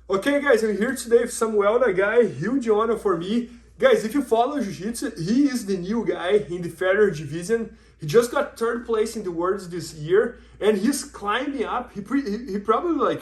Okay guys, I'm here today with Samuel Nagai, huge honor for me. Guys, if you follow Jiu-Jitsu, he is the new guy in the feather division. He just got third place in the worlds this year, and he's climbing up. He probably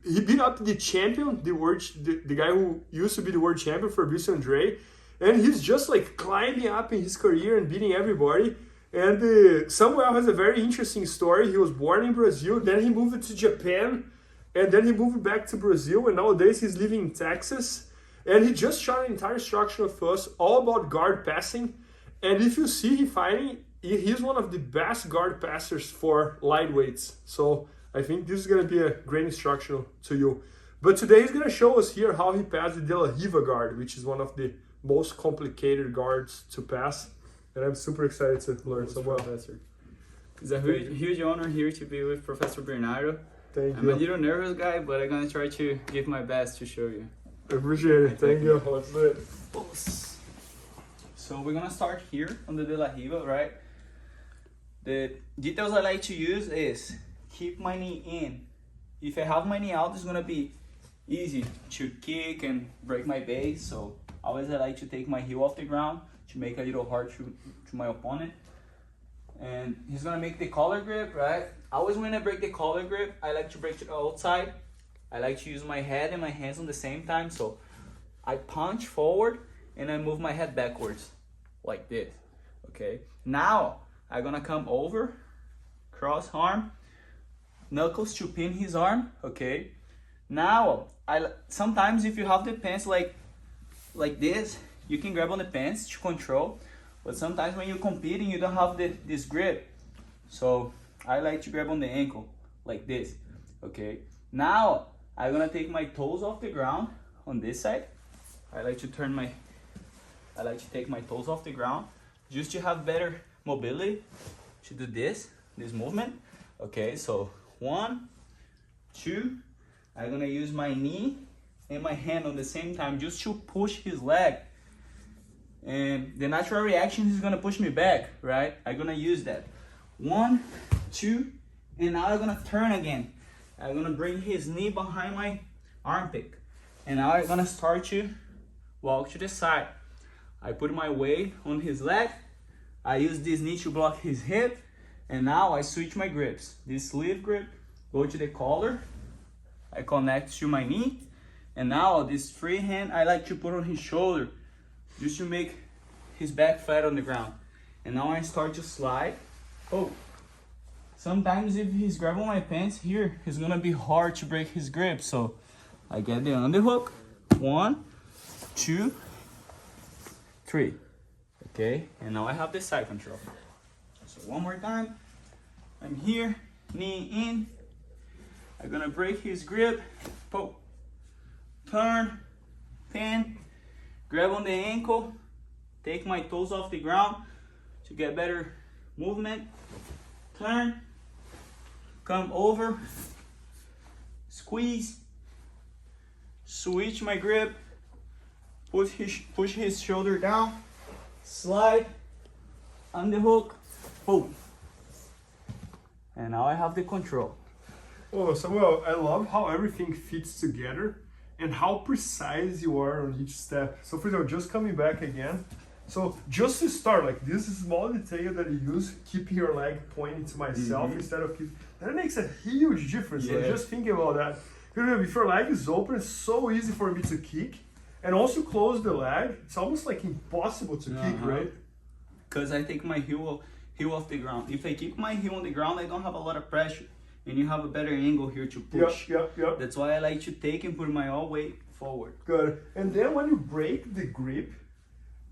he beat up the champion, the guy who used to be the world champion for Brazilian Jiu-Jitsu, and he's just like climbing up in his career and beating everybody. And Samuel has a very interesting story. He was born in Brazil, then he moved to Japan, and then he moved back to Brazil, and nowadays he's living in Texas. And he just shot an entire instruction of us all about guard passing. And if you see him fighting, he's one of the best guard passers for lightweights. So I think this is going to be a great instruction to you. But today he's going to show us here how he passed the De La Riva guard, which is one of the most complicated guards to pass. And I'm super excited to learn so well. Professor. It's a huge honor here to be with Professor Bernardo. I'm a little nervous guy, but I'm gonna try to give my best to show you. I appreciate it. Thank you. Let's do it. So we're gonna start here on the De La Riva, right? The details I like to use is keep my knee in. If I have my knee out, it's gonna be easy to kick and break my base. So always I like to take my heel off the ground to make a little hard to my opponent. And he's gonna make the collar grip, right? Always when I break the collar grip, I like to break to the outside. I like to use my head and my hands on the same time. So I punch forward and I move my head backwards like this, okay? Now I'm gonna come over, cross arm, knuckles to pin his arm, okay? Now, sometimes if you have the pants like this, you can grab on the pants to control. But sometimes when you're competing, you don't have this grip. So I like to grab on the ankle like this, okay? Now, I'm gonna take my toes off the ground on this side. I like to take my toes off the ground just to have better mobility to do this movement. Okay, so 1, 2, I'm gonna use my knee and my hand on the same time just to push his leg. And the natural reaction is gonna push me back, right? I'm gonna use that. 1, 2, and now I'm gonna turn again. I'm gonna bring his knee behind my armpit. And now I'm gonna start to walk to the side. I put my weight on his leg. I use this knee to block his hip. And now I switch my grips. This sleeve grip, go to the collar. I connect to my knee. And now this free hand, I like to put on his shoulder, just to make his back flat on the ground. And now I start to slide. Oh, sometimes if he's grabbing my pants here, it's gonna be hard to break his grip. So I get the underhook. 1, 2, 3. Okay, and now I have the side control. So one more time. I'm here, knee in. I'm gonna break his grip. Poke, turn, pin. Grab on the ankle, take my toes off the ground to get better movement. Turn, come over, squeeze, switch my grip, push his shoulder down, slide, underhook, boom. And now I have the control. Oh, Samuel, I love how everything fits together and how precise you are on each step. So for example, just coming back again. So just to start, like this small detail that you use, keeping your leg pointing to myself instead of that makes a huge difference. Yeah. So just thinking about that. Because if your leg is open, it's so easy for me to kick. And also close the leg, it's almost like impossible to kick, right? Because I take my heel off the ground. If I keep my heel on the ground, I don't have a lot of pressure. And you have a better angle here to push. Yep. That's why I like to take and put my all weight forward. Good. And then when you break the grip,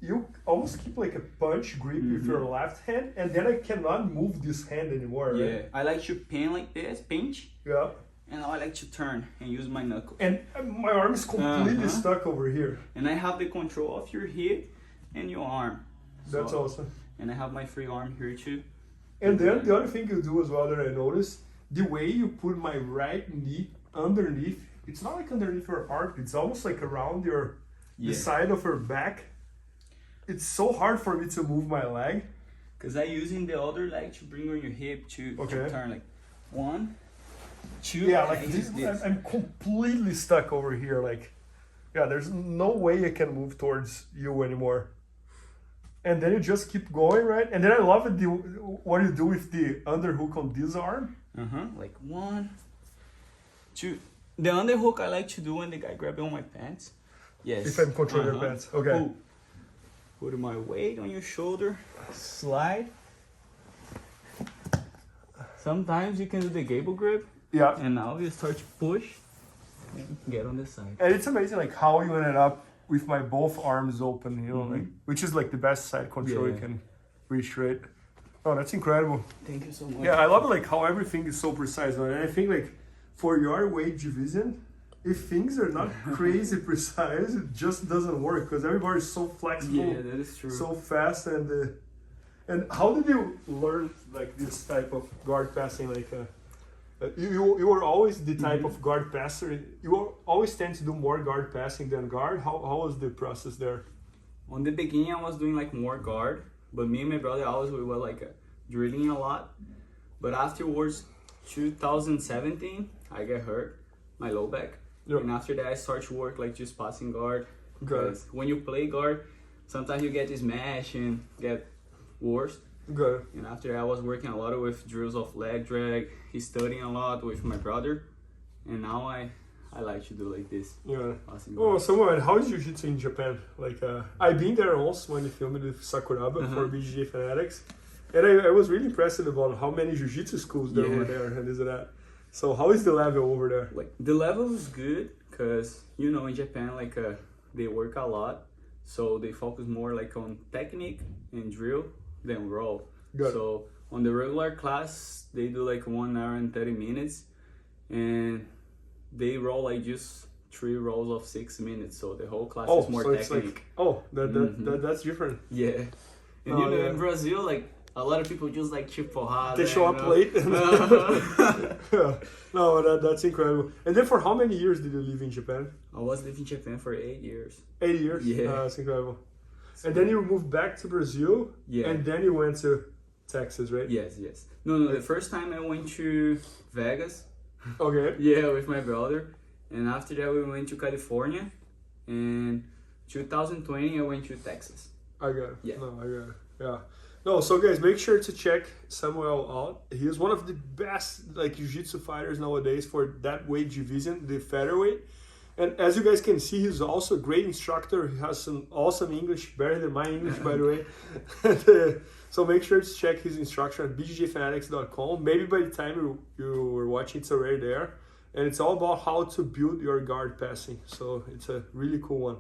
you almost keep like a punch grip with your left hand, and then I cannot move this hand anymore, right? Yeah. I like to pin like this, pinch. Yeah. And now I like to turn and use my knuckle. And my arm is completely stuck over here. And I have the control of your hip and your arm. That's awesome. And I have my free arm here too. And then the other thing you do as well that I noticed, the way you put my right knee underneath, it's not like underneath your armpit, it's almost like around the side of your back. It's so hard for me to move my leg. Because I'm using the other leg to bring on your hip to turn like 1, Yeah, like this, I'm completely stuck over here. Like, yeah, there's no way I can move towards you anymore. And then you just keep going, right? And then I love it, what you do with the underhook on this arm. Like 1, 2. The underhook I like to do when the guy grabs on my pants. Yes. If I'm controlling your pants. Okay. Ooh. Put my weight on your shoulder. Slide. Sometimes you can do the gable grip. Yeah. And now you start to push and get on the side. And it's amazing like how you ended up with my both arms open, you know, like, which is like the best side control you can reach, right? Oh, that's incredible. Thank you so much. Yeah, I love like how everything is so precise. And I think like for your weight division, if things are not crazy precise, it just doesn't work because everybody's so flexible. Yeah, that is true. So fast and how did you learn like this type of guard passing? Like you were always the type of guard passer. You always tend to do more guard passing than guard. How was the process there? On the beginning, I was doing like more guard, but me and my brother always we were like drilling a lot. But afterwards, 2017, I get hurt, my low back, and after that I start to work like just passing guard. Because when you play guard, sometimes you get smash and get worse. Good. And after that, I was working a lot with drills of leg drag, studying a lot with my brother, and now I like to do like this. Yeah. Oh, so how is Jiu-Jitsu in Japan? Like, I've been there also when you filmed with Sakuraba for BJJ Fanatics, and I was really impressed about how many Jiu-Jitsu schools there were there and this and that. So how is the level over there? Like the level is good, cause you know in Japan like they work a lot, so they focus more like on technique and drill than roll. Good. So on the regular class, they do like 1 hour and 30 minutes, and they roll like just 3 rolls of 6 minutes. So the whole class is more so technique. It's like, that's different. Yeah. And you know, in Brazil, like a lot of people just like chip porrada. They show up late. Yeah. No, that's incredible. And then for how many years did you live in Japan? I was living in Japan for 8 years. 8 years? Yeah. That's incredible. And then you moved back to Brazil, and then you went to Texas, right? Yes. No, the first time I went to Vegas. Okay. Yeah, with my brother. And after that we went to California. And 2020 I went to Texas. I got it. Yeah. No, I got it. Yeah. No, so guys, make sure to check Samuel out. He is one of the best like jiu-jitsu fighters nowadays for that weight division, the featherweight. And as you guys can see, he's also a great instructor. He has some awesome English, better than my English, by the way. And, so make sure to check his instruction at bjjfanatics.com. Maybe by the time you were watching, it's already there. And it's all about how to build your guard passing. So it's a really cool one.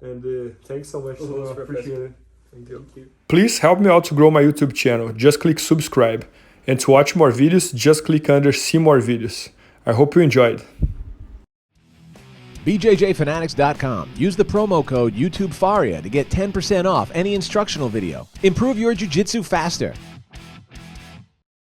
And thanks so much. So I appreciate it. Thank you. Please help me out to grow my YouTube channel. Just click subscribe. And to watch more videos, just click under see more videos. I hope you enjoyed. BJJFanatics.com. Use the promo code YouTubeFaria to get 10% off any instructional video. Improve your jiu-jitsu faster.